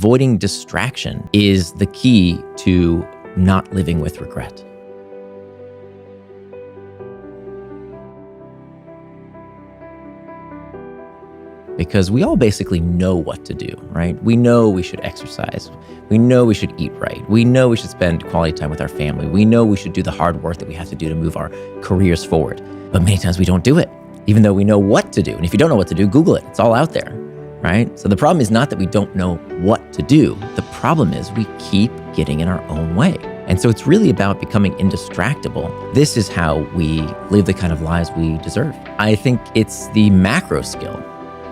avoiding distraction is the key to not living with regret. Because we all basically know what to do, right? We know we should exercise. We know we should eat right. We know we should spend quality time with our family. We know we should do the hard work that we have to do to move our careers forward. But many times we don't do it, even though we know what to do. And if you don't know what to do, Google it. It's all out there, right? So the problem is not that we don't know what to do. The problem is we keep getting in our own way. And so it's really about becoming indistractable. This is how we live the kind of lives we deserve. I think it's the macro skill,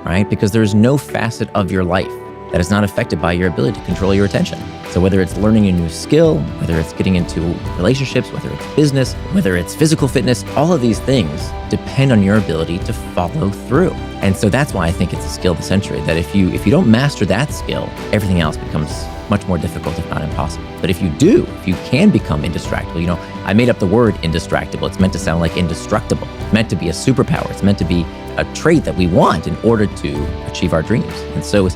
right? Because there's no facet of your life that is not affected by your ability to control your attention. So whether it's learning a new skill, whether it's getting into relationships, whether it's business, whether it's physical fitness, all of these things depend on your ability to follow through. And so that's why I think it's a skill of the century, that if you don't master that skill, everything else becomes much more difficult, if not impossible. But if you do, if you can become indistractable, I made up the word indistractable. It's meant to sound like indestructible. It's meant to be a superpower. It's meant to be a trait that we want in order to achieve our dreams. And so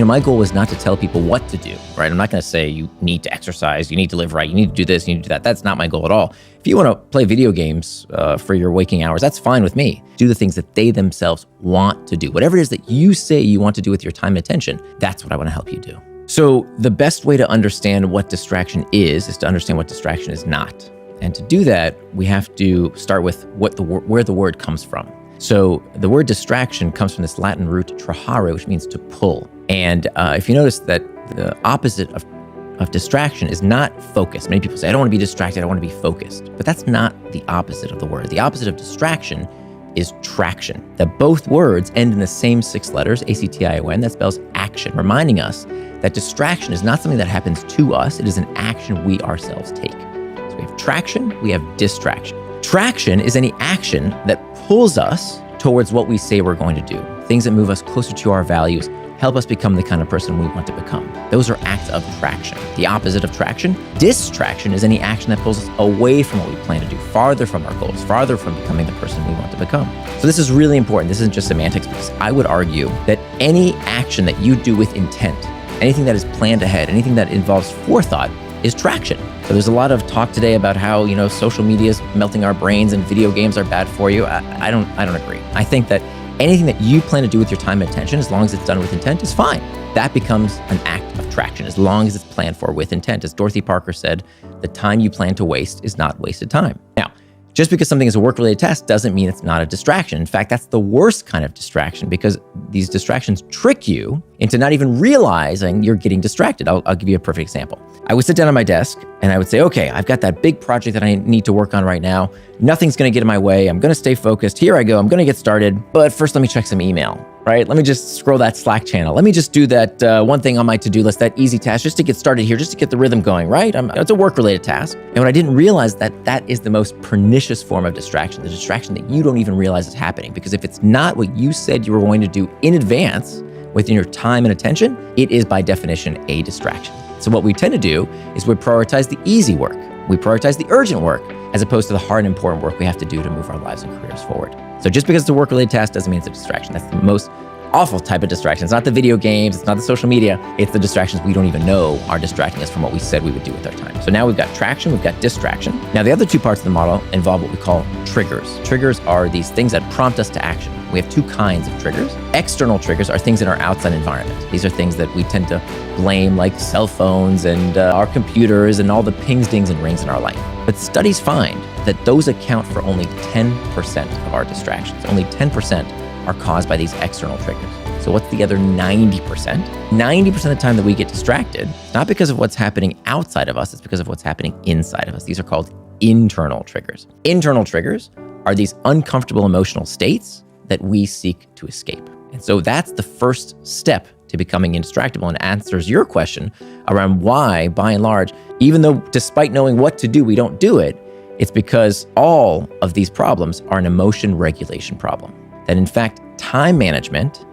my goal was not to tell people what to do, right? I'm not going to say you need to exercise, you need to live right, you need to do this, you need to do that. That's not my goal at all. If you want to play video games for your waking hours, that's fine with me. Do the things that they themselves want to do. Whatever it is that you say you want to do with your time and attention, that's what I want to help you do. So the best way to understand what distraction is to understand what distraction is not. And to do that, we have to start with where the word comes from. So the word distraction comes from this Latin root trahare, which means to pull. And if you notice that the opposite of distraction is not focus. Many people say, I don't want to be distracted, I want to be focused. But that's not the opposite of the word. The opposite of distraction is traction. That both words end in the same 6 letters, A-C-T-I-O-N, that spells action, reminding us that distraction is not something that happens to us, it is an action we ourselves take. So we have traction, we have distraction. Traction is any action that pulls us towards what we say we're going to do. Things that move us closer to our values, help us become the kind of person we want to become. Those are acts of traction. The opposite of traction, distraction, is any action that pulls us away from what we plan to do, farther from our goals, farther from becoming the person we want to become. So this is really important. This isn't just semantics, because I would argue that any action that you do with intent, anything that is planned ahead, anything that involves forethought, is traction. So there's a lot of talk today about how, social media is melting our brains and video games are bad for you. I don't agree. I think that anything that you plan to do with your time and attention, as long as it's done with intent, is fine. That becomes an act of traction, as long as it's planned for with intent. As Dorothy Parker said, the time you plan to waste is not wasted time. Now, just because something is a work-related task doesn't mean it's not a distraction. In fact, that's the worst kind of distraction, because these distractions trick you into not even realizing you're getting distracted. I'll give you a perfect example. I would sit down at my desk and I would say, okay, I've got that big project that I need to work on right now. Nothing's going to get in my way. I'm going to stay focused. Here I go. I'm going to get started. But first, let me check some email, right? Let me just scroll that Slack channel. Let me just do that one thing on my to-do list, that easy task, just to get started here, just to get the rhythm going, right? It's a work-related task. And when I didn't realize that is the most pernicious form of distraction, the distraction that you don't even realize is happening. Because if it's not what you said you were going to do in advance within your time and attention, it is by definition a distraction. So what we tend to do is we prioritize the easy work. We prioritize the urgent work, as opposed to the hard and important work we have to do to move our lives and careers forward. So just because it's a work-related task doesn't mean it's a distraction. That's the most awful type of distraction. It's not the video games, it's not the social media, it's the distractions we don't even know are distracting us from what we said we would do with our time. So now we've got traction, we've got distraction. Now the other 2 parts of the model involve what we call triggers. Triggers are these things that prompt us to action. We have 2 kinds of triggers. External triggers are things in our outside environment. These are things that we tend to blame, like cell phones and our computers and all the pings, dings, and rings in our life. But studies find that those account for only 10% of our distractions. Only 10% are caused by these external triggers. So what's the other 90%? 90% of the time that we get distracted, it's not because of what's happening outside of us, it's because of what's happening inside of us. These are called internal triggers. Internal triggers are these uncomfortable emotional states that we seek to escape. And so that's the first step to becoming indistractable, and answers your question around why, by and large, even though despite knowing what to do, we don't do it, it's because all of these problems are an emotion regulation problem. That in fact, time management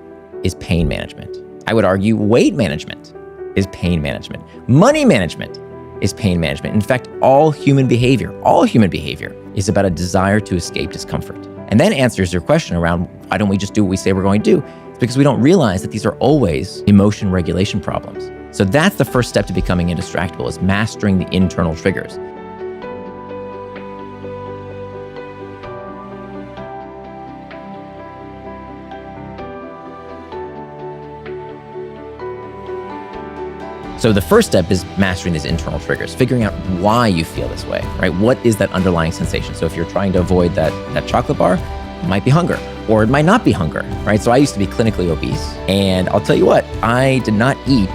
is pain management. I would argue weight management is pain management. Money management is pain management. In fact, all human behavior is about a desire to escape discomfort. And then answers your question around why don't we just do what we say we're going to do? It's because we don't realize that these are always emotion regulation problems. So that's the first step to becoming indistractable, is mastering the internal triggers. So the first step is mastering these internal triggers, figuring out why you feel this way, right? What is that underlying sensation? So if you're trying to avoid that chocolate bar, it might be hunger, or it might not be hunger, right? So I used to be clinically obese, and I'll tell you what, I did not eat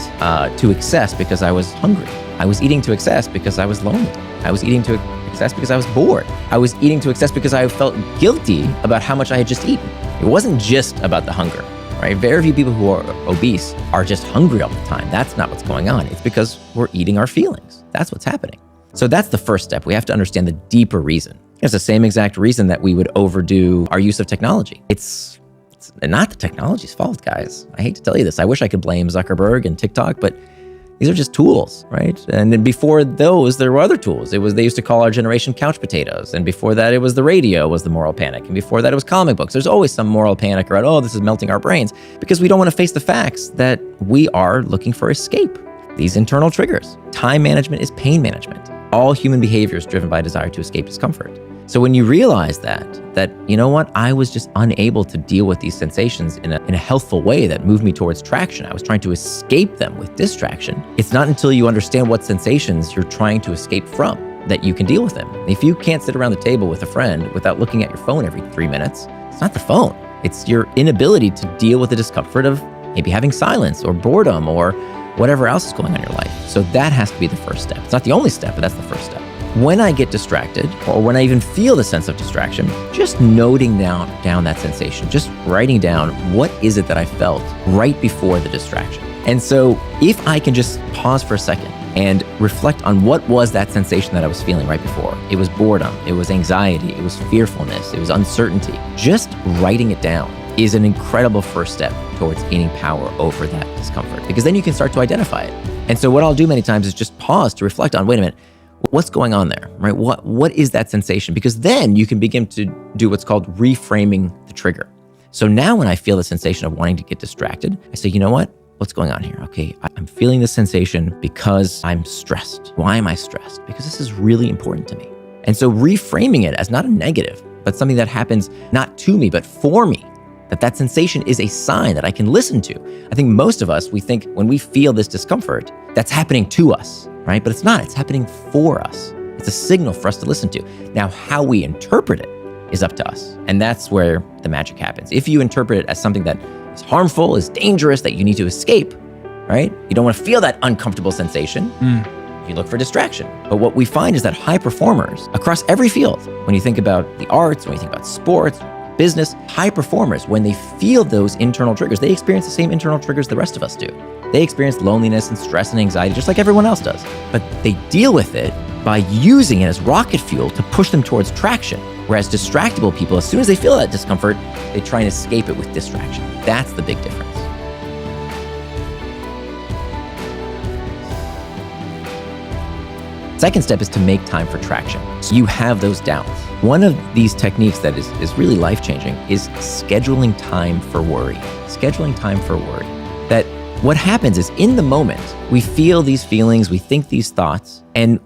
to excess because I was hungry. I was eating to excess because I was lonely. I was eating to excess because I was bored. I was eating to excess because I felt guilty about how much I had just eaten. It wasn't just about the hunger. Right? Very few people who are obese are just hungry all the time. That's not what's going on. It's because we're eating our feelings. That's what's happening. So that's the first step. We have to understand the deeper reason. It's the same exact reason that we would overdo our use of technology. It's not the technology's fault, guys. I hate to tell you this. I wish I could blame Zuckerberg and TikTok, but these are just tools, right? And then before those, there were other tools. They used to call our generation couch potatoes. And before that, it was the radio was the moral panic. And before that, it was comic books. There's always some moral panic around, oh, this is melting our brains, because we don't want to face the facts that we are looking for escape. These internal triggers. Time management is pain management. All human behavior is driven by a desire to escape discomfort. So when you realize that, you know what, I was just unable to deal with these sensations in a healthful way that moved me towards traction. I was trying to escape them with distraction. It's not until you understand what sensations you're trying to escape from that you can deal with them. If you can't sit around the table with a friend without looking at your phone every 3 minutes, it's not the phone. It's your inability to deal with the discomfort of maybe having silence or boredom or whatever else is going on in your life. So that has to be the first step. It's not the only step, but that's the first step. When I get distracted, or when I even feel the sense of distraction, just noting down that sensation, just writing down what is it that I felt right before the distraction. And so if I can just pause for a second and reflect on what was that sensation that I was feeling right before. It was boredom, it was anxiety, it was fearfulness, it was uncertainty. Just writing it down is an incredible first step towards gaining power over that discomfort, because then you can start to identify it. And so what I'll do many times is just pause to reflect on, wait a minute, what's going on there, right? What is that sensation? Because then you can begin to do what's called reframing the trigger. So now when I feel the sensation of wanting to get distracted, I say, you know what? What's going on here? Okay, I'm feeling this sensation because I'm stressed. Why am I stressed? Because this is really important to me. And so reframing it as not a negative, but something that happens not to me, but for me, that sensation is a sign that I can listen to. I think most of us, we think when we feel this discomfort, that's happening to us, right? But it's not, it's happening for us. It's a signal for us to listen to. Now, how we interpret it is up to us. And that's where the magic happens. If you interpret it as something that is harmful, is dangerous, that you need to escape, right? You don't want to feel that uncomfortable sensation. You look for distraction. But what we find is that high performers across every field, when you think about the arts, when you think about sports, business, high performers, when they feel those internal triggers, they experience the same internal triggers the rest of us do. They experience loneliness and stress and anxiety just like everyone else does. But they deal with it by using it as rocket fuel to push them towards traction. Whereas distractible people, as soon as they feel that discomfort, they try and escape it with distraction. That's the big difference. Second step is to make time for traction. So you have those doubts. One of these techniques that is really life-changing is scheduling time for worry. Scheduling time for worry. That what happens is in the moment, we feel these feelings, we think these thoughts, and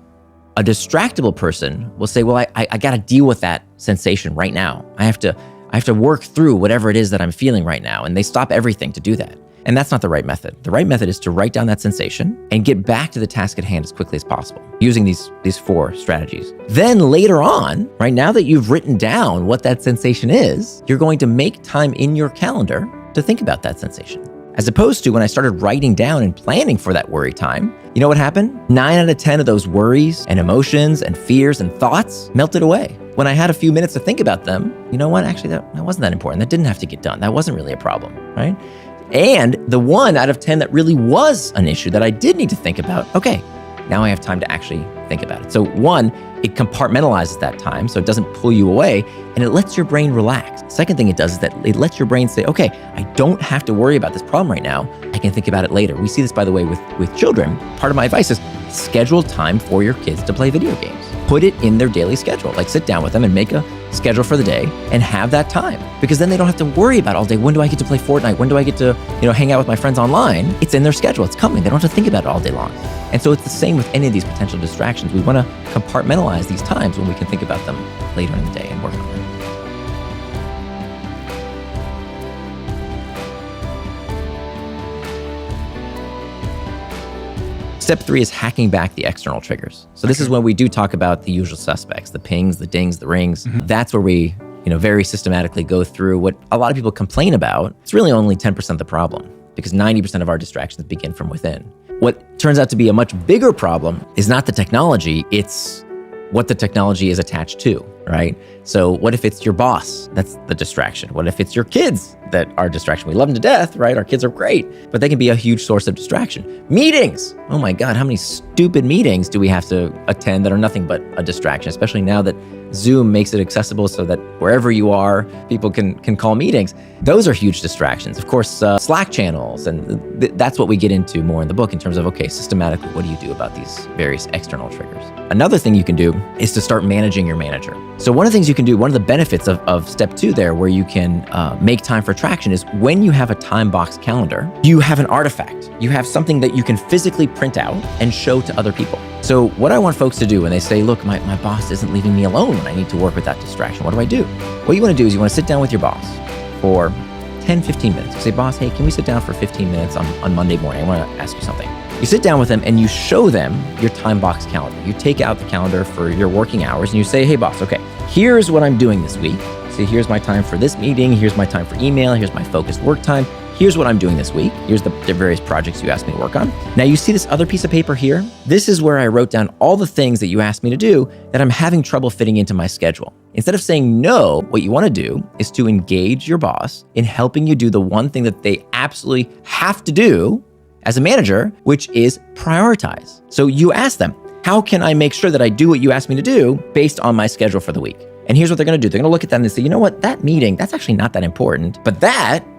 a distractible person will say, well, I got to deal with that sensation right now. I have to work through whatever it is that I'm feeling right now. And they stop everything to do that. And that's not the right method. The right method is to write down that sensation and get back to the task at hand as quickly as possible using these 4 strategies. Then later on, right now that you've written down what that sensation is, you're going to make time in your calendar to think about that sensation. As opposed to when I started writing down and planning for that worry time, you know what happened? 9 out of 10 of those worries and emotions and fears and thoughts melted away. When I had a few minutes to think about them, you know what? Actually, that wasn't that important. That didn't have to get done. That wasn't really a problem, right? And the 1 out of 10 that really was an issue that I did need to think about, okay, now I have time to actually think about it. So 1, it compartmentalizes that time so it doesn't pull you away and it lets your brain relax. Second thing it does is that it lets your brain say, okay, I don't have to worry about this problem right now. I can think about it later. We see this, by the way, with children. Part of my advice is schedule time for your kids to play video games. put it in their daily schedule. Like sit down with them and make a schedule for the day and have that time, because then they don't have to worry about all day. When do I get to play Fortnite? When do I get to, hang out with my friends online? It's in their schedule. It's coming. They don't have to think about it all day long. And so it's the same with any of these potential distractions. We want to compartmentalize these times when we can think about them later in the day and work on them. Step 3 is hacking back the external triggers. So this is when we do talk about the usual suspects, the pings, the dings, the rings. That's where we, very systematically go through what a lot of people complain about. It's really only 10% of the problem, because 90% of our distractions begin from within. What turns out to be a much bigger problem is not the technology, it's what the technology is attached to, right? So what if it's your boss? That's the distraction. What if it's your kids that are distraction? We love them to death, right? Our kids are great, but they can be a huge source of distraction. Meetings. Oh my God, how many stupid meetings do we have to attend that are nothing but a distraction, especially now that Zoom makes it accessible so that wherever you are, people can call meetings. Those are huge distractions. Of course, Slack channels, and that's what we get into more in the book in terms of, okay, systematically, what do you do about these various external triggers? Another thing you can do is to start managing your manager. So one of the things you can do, one of the benefits of step 2 there, where you can make time for traction, is when you have a time box calendar, you have an artifact. You have something that you can physically print out and show to other people. So what I want folks to do when they say, look, my boss isn't leaving me alone when I need to work with that distraction, what do I do? What you want to do is you want to sit down with your boss for 10, 15 minutes. You say, boss, hey, can we sit down for 15 minutes on Monday morning? I want to ask you something. You sit down with them and you show them your time box calendar. You take out the calendar for your working hours and you say, hey, boss, okay, here's what I'm doing this week. So here's my time for this meeting. Here's my time for email. Here's my focused work time. Here's what I'm doing this week. Here's the various projects you asked me to work on. Now you see this other piece of paper here? This is where I wrote down all the things that you asked me to do that I'm having trouble fitting into my schedule. Instead of saying no, what you want to do is to engage your boss in helping you do the one thing that they absolutely have to do as a manager, which is prioritize. So you ask them, how can I make sure that I do what you asked me to do based on my schedule for the week? And here's what they're going to do. They're going to look at that and say, you know what, that meeting, that's actually not that important. But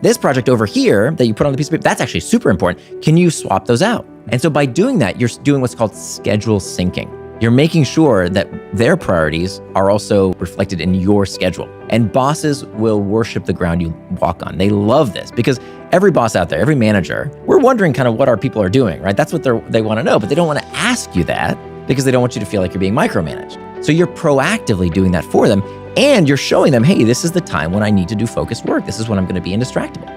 this project over here that you put on the piece of paper, that's actually super important. Can you swap those out? And so by doing that, you're doing what's called schedule syncing. You're making sure that their priorities are also reflected in your schedule. And bosses will worship the ground you walk on. They love this because every boss out there, every manager, we're wondering kind of what our people are doing, right? That's what they want to know, but they don't want to ask you that because they don't want you to feel like you're being micromanaged. So you're proactively doing that for them, and you're showing them, hey, this is the time when I need to do focused work. This is when I'm going to be indistractable.